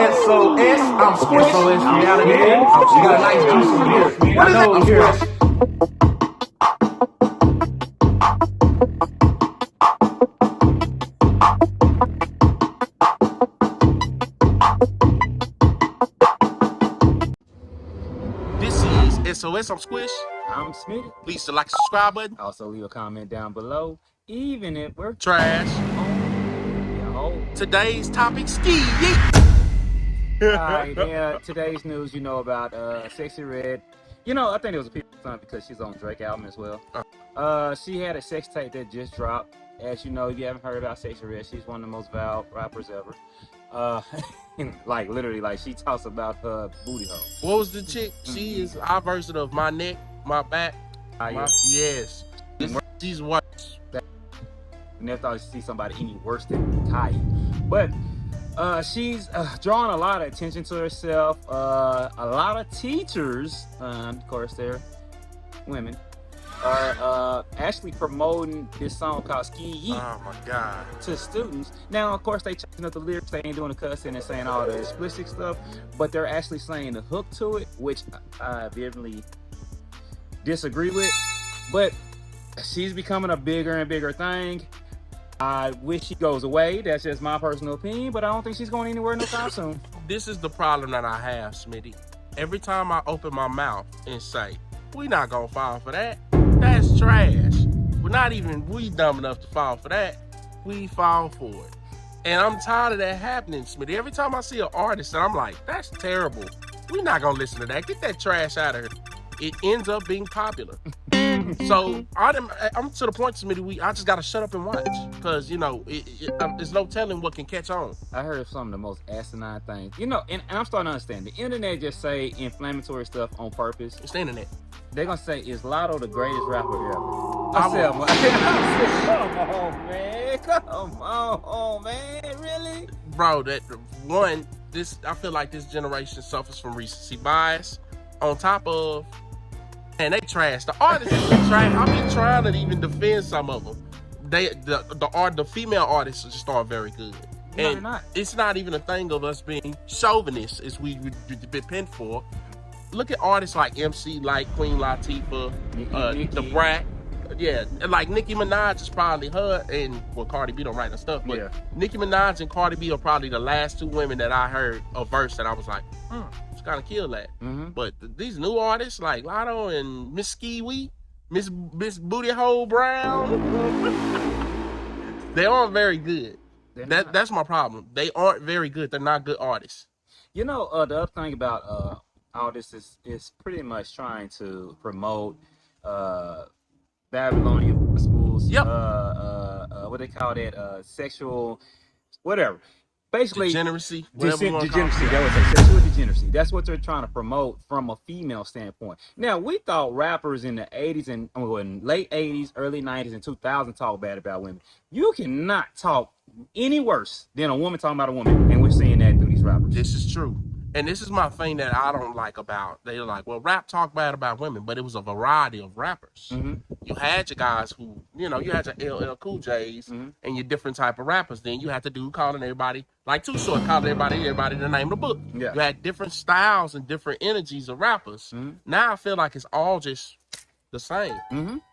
SOS, I'm Squish. SOSReality. She got a nice juicy beard. What is it? I'm Squish. This is SOS, I'm Squish. I'm Smitty. Please select the subscribe button. Also leave a comment down below, even if we're Trash. Today's topic, ski yeet. Alright, yeah, today's news, about Sexxy Red. I think it was a people fun because she's on Drake album as well. She had a sex tape that just dropped. As you know, if you haven't heard about Sexxy Red, she's one of the most vile rappers ever. Literally, she talks about her booty hole. What was the chick? She is our version of my neck, my back. Yes. She's what? Never thought I'd see somebody any worse than Kai. But she's drawing a lot of attention to herself. A lot of teachers, of course they're women, are actually promoting this song called Ski Yeet. Oh my God. To students. Now, of course, they changing up the lyrics. They ain't doing the cussing and saying all the explicit stuff, but they're actually saying the hook to it, which I vehemently disagree with. But she's becoming a bigger and bigger thing. I wish she goes away. That's just my personal opinion, but I don't think she's going anywhere no time soon. This is the problem that I have, Smitty. Every time I open my mouth and say, we not gonna fall for that, that's trash. We dumb enough to fall for that. We fall for it. And I'm tired of that happening, Smitty. Every time I see an artist and I'm like, that's terrible. We not gonna listen to that. Get that trash out of here. It ends up being popular. So I'm to the point, Smitty, I just gotta shut up and watch. Because, there's no telling what can catch on. I heard some of the most asinine things. And I'm starting to understand. The internet just say inflammatory stuff on purpose. It's the internet. They're gonna say, is Lotto the greatest rapper ever? Come on, man, really? Bro, I feel like this generation suffers from recency bias. On top of, and they trash. The artists is trash. I've been trying to even defend some of them. The female artists just aren't very good. No, and not. It's not even a thing of us being chauvinists, as we've been penned for. Look at artists like MC, like Queen Latifah, the Brat. Yeah, like Nicki Minaj is probably her, and Cardi B don't write her stuff, but yeah. Nicki Minaj and Cardi B are probably the last two women that I heard a verse that I was like, it's kind of kill that. But these new artists like Lotto and Miss Ski Miss Booty Hole Brown, they aren't very good. That's my problem. They aren't very good. They're not good artists. The other thing about all this is pretty much trying to promote Babylonian schools. Yep. What they call that? Sexual, whatever. Basically, degeneracy. Degeneracy. That was a sexual degeneracy. That's what they're trying to promote from a female standpoint. Now, we thought rappers in the 80s and late 80s, early 90s, and 2000 talk bad about women. You cannot talk any worse than a woman talking about a woman, and we're seeing that through these rappers. This is true. And this is my thing that I don't like about, they're like, well, rap talk bad about women, but it was a variety of rappers. You had your guys who, you had your LL Cool J's and your different type of rappers. Then you had the dude calling everybody, like Too Short, calling everybody the name of the book. Yeah. You had different styles and different energies of rappers. Now I feel like it's all just the same.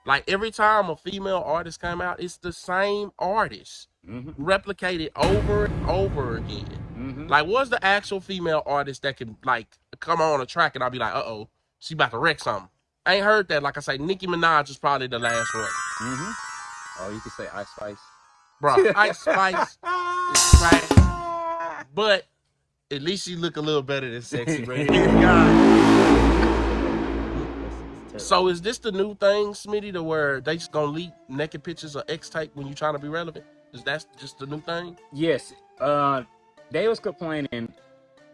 Like every time a female artist come out, it's the same artist. Replicated over and over again. Like, what's the actual female artist that can come on a track and I'll be like, uh-oh, she about to wreck something? I ain't heard that. Like I say, Nicki Minaj is probably the last one. Oh, you could say Ice Spice. Bro, Ice Spice is trash. But at least she look a little better than Sexxy Red. So is this the new thing, Smitty, to where they just gonna leak naked pictures of X-Tape when you trying to be relevant? Is that just the new thing? Yes. They was complaining.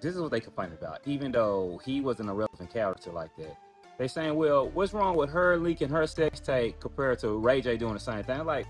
This is what they complained about. Even though he was an irrelevant character like that, they saying, well, what's wrong with her leaking her sex tape compared to Ray J doing the same thing? Like,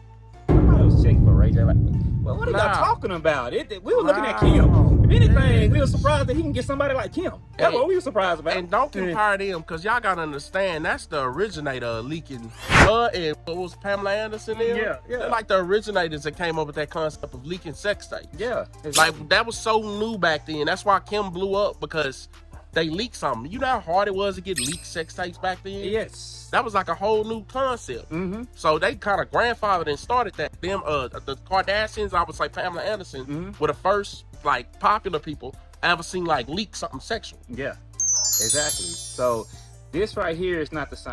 nobody was checking for Ray J. Like, Well, what are Nah. y'all talking about? We were looking at Kim. If anything, we were surprised that he can get somebody like Kim. That's what we were surprised about. And don't compare them, because y'all got to understand, that's the originator of leaking. Her and what was Pamela Anderson there? Yeah. They're like the originators that came up with that concept of leaking sex tapes. Yeah. Exactly. Like, that was so new back then. That's why Kim blew up, because they leaked something. You know how hard it was to get leaked sex tapes back then? Yes. That was like a whole new concept. Mm-hmm. So they kind of grandfathered and started that. Them, the Kardashians, I would say Pamela Anderson, were the first like popular people I ever seen like leak something sexual. Yeah, exactly. So this right here is not the same.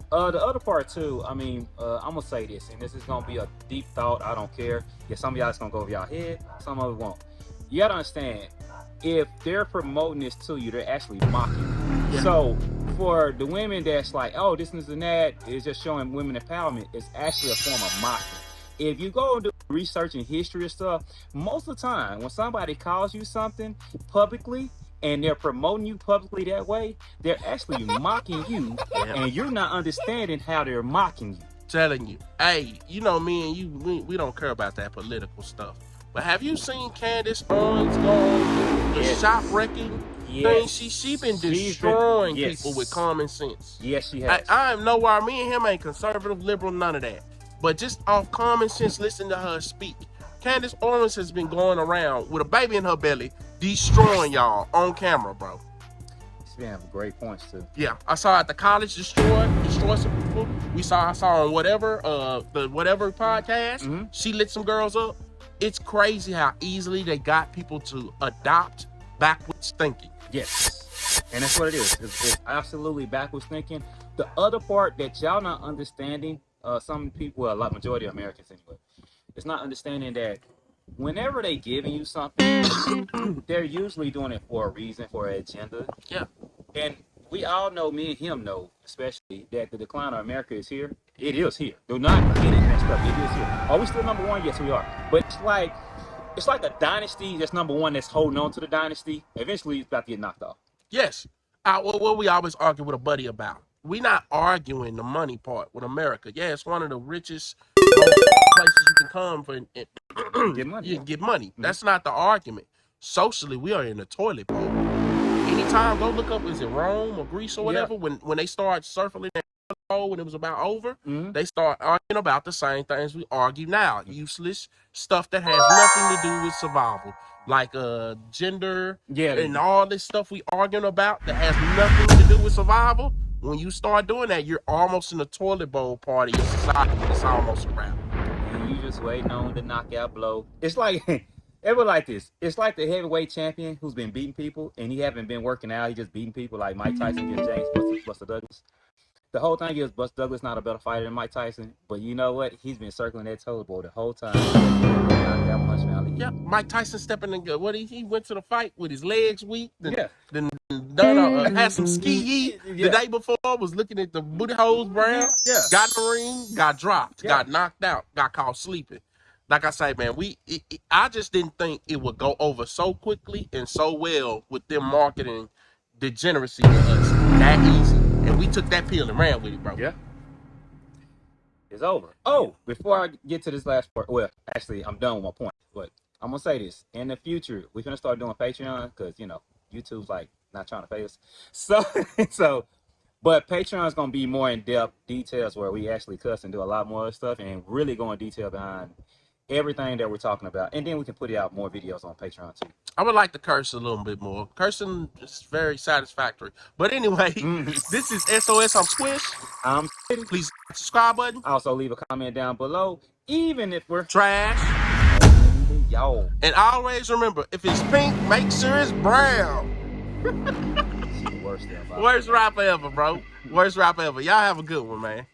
The other part too, I mean, I'm gonna say this, and this is gonna be a deep thought. I don't care. Yeah, some of y'all it's gonna go over y'all head, some of it won't. You gotta understand, if they're promoting this to you, they're actually mocking you. Yeah. So for the women that's like, oh, this and that, is just showing women empowerment, it's actually a form of mocking. If you go and do research and history and stuff, most of the time when somebody calls you something publicly and they're promoting you publicly that way, they're actually mocking you, and you're not understanding how they're mocking you. Telling you, hey, you know me and you, we don't care about that political stuff. But have you seen Candace Owens go on the shop wrecking thing? She been destroying people with common sense. Yes, she has. I am nowhere. Me and him ain't conservative, liberal, none of that. But just off common sense, listen to her speak. Candace Owens has been going around with a baby in her belly, destroying y'all on camera, bro. She been having great points too. Yeah, I saw at the college destroy some people. I saw on whatever podcast, she lit some girls up. It's crazy how easily they got people to adopt backwards thinking. Yes, and that's what it is. It's absolutely backwards thinking. The other part that y'all not understanding, some people, well, a lot majority of Americans anyway, it's not understanding that whenever they giving you something, they're usually doing it for a reason, for an agenda. Yeah. And we all know, me and him know, especially, that the decline of America is here. It is here. Do not get it messed up. It is here. Are we still number one? Yes, we are. But it's like a dynasty that's number one that's holding on to the dynasty. Eventually, it's about to get knocked off. Yes. What we always argue with a buddy about. We're not arguing the money part with America. Yeah, it's one of the richest places you can come for and Get money. You can get money. That's not the argument. Socially, we are in the toilet bowl. Anytime, go look up, is it Rome or Greece or whatever, when they start surfing that bowl, when it was about over, they start arguing about the same things we argue now. Useless stuff that has nothing to do with survival. Like gender and all this stuff we arguing about that has nothing to do with survival. When you start doing that, you're almost in the toilet bowl part of your society. It's almost a wrap. And you just waiting on the knockout blow. It's like, ever like this. It's like the heavyweight champion who's been beating people, and he haven't been working out. He just beating people like Mike Tyson against James Buster Douglas. The whole thing is Buster Douglas not a better fighter than Mike Tyson, but you know what? He's been circling that toilet bowl the whole time. Yeah, Mike Tyson stepping in. He went to the fight with his legs weak. Then had some ski the day before. Was looking at the booty holes brown. Got in the ring, got dropped, got knocked out, got caught sleeping. Like I say, man, I just didn't think it would go over so quickly and so well with them marketing degeneracy to us that easy. And we took that pill and ran with it, bro. Yeah. It's over. Oh, before I get to this last part, well, actually, I'm done with my point. But I'm going to say this. In the future, we're going to start doing Patreon because, YouTube's like not trying to pay us. But Patreon is going to be more in-depth details where we actually cuss and do a lot more stuff and really go in detail behind everything that we're talking about. And then we can put out more videos on Patreon too. I would like to curse a little bit more. Cursing is very satisfactory. But anyway, this is SOS. I'm Squish. I'm Please subscribe button. Also leave a comment down below, even if we're trash. Yo. And always remember, if it's pink, make sure it's brown. Worst rapper ever, bro. Worst rapper ever. Y'all have a good one, man.